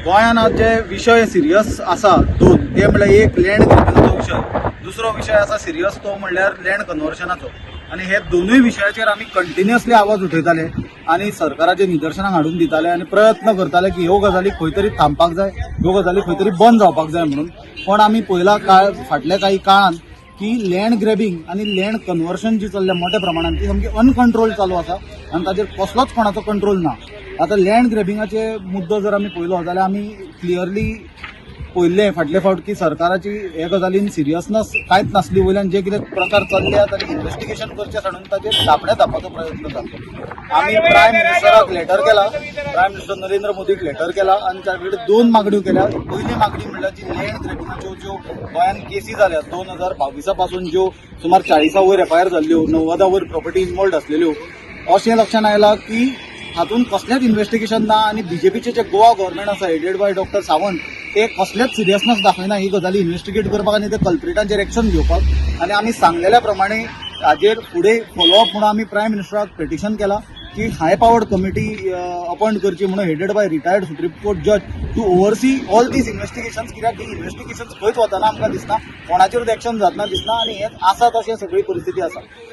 गोंयांत आज जे विशय सिरियस आसा दोन, ते म्हणल्यार एक लँड ग्रॅबिंगाचो विशय, दुसरो विशय आसा सिरियस तो म्हणल्यार लँड कन्वर्शनाचो. आनी हे दोनूय विशयाचेर आमी कंटिन्युअसली आवाज उठयताले आनी सरकाराचे निदर्शनाक हाडून दिताले आनी प्रयत्न करताले की ह्यो गजाली खंय तरी थांबपाक जाय, ह्यो गजाली खंय तरी बंद जावपाक जाय म्हणून. पण आमी पळयला फाटल्या काही काळान की लँड ग्रॅबिंग आणि लँड कन्वर्शन जी चल्ल्या मोठ्या प्रमाणात ती सामकी अनकंट्रोल चालू आसा आनी ताजेर कसलोच कोणाचो कंट्रोल ना. आता लँड ग्रॅबिंगाचे मुद्दो जर आमी पळयलो जाल्यार आमी क्लियरली पळयल्लें फाटले फावट की सरकाराची हे गजालीन सिरियसनस कांयच नासली. वयल्यान जे कितें प्रकार चल्ले ताचें इन्व्हेस्टिगेशन करचें हाडून ताचेर धापणे धापपाचो प्रयत्न जालो. आमी प्रायम मिनिस्टराक लेटर केला, प्रायम मिनिस्टर नरेंद्र मोदीक लेटर केला आनी ताचे कडेन दोन मागण्यो केल्या. पयली मागणी म्हणल्यार जी लँड ग्रॅबिंगाच्यो ज्यो गोंयांत केसी जाल्यात 2022 पासून ज्यो सुमार 40 वयर एफआयआर जाल्ल्यो, 90 वयर प्रॉपर्टी इन्वॉल्ड आसलेल्यो, अशें लक्षांत आयलां की हातूंत कसलेंच इन्व्हेस्टिगेशन ना आनी बीजेपीचे जे गोवा गव्हर्नमेंट आसा हेडेड बाय डॉक्टर सावंत ते कसलेच सिरियसनस दाखयना ही गजाली इन्व्हेस्टिगेट करपाक आनी ते कल्प्रिटांचेर एक्शन घेवपाक. आनी आमी सांगलेल्या प्रमाणे हाजेर फुडें फॉलोअप म्हणून आमी प्रायम मिनिस्टराक पिटिशन केला की हाय पावर्ड कमिटी अपॉइंट करची म्हणून headed by retired supreme court जज to oversee all these investigations. कित्याक ही इन्व्हेस्टिगेशन्स खंयच वतना आमकां दिसना, कोणाचेरूच एक्शन जातना दिसना आनी हें आसा तशें सगळी परिस्थिती आसा.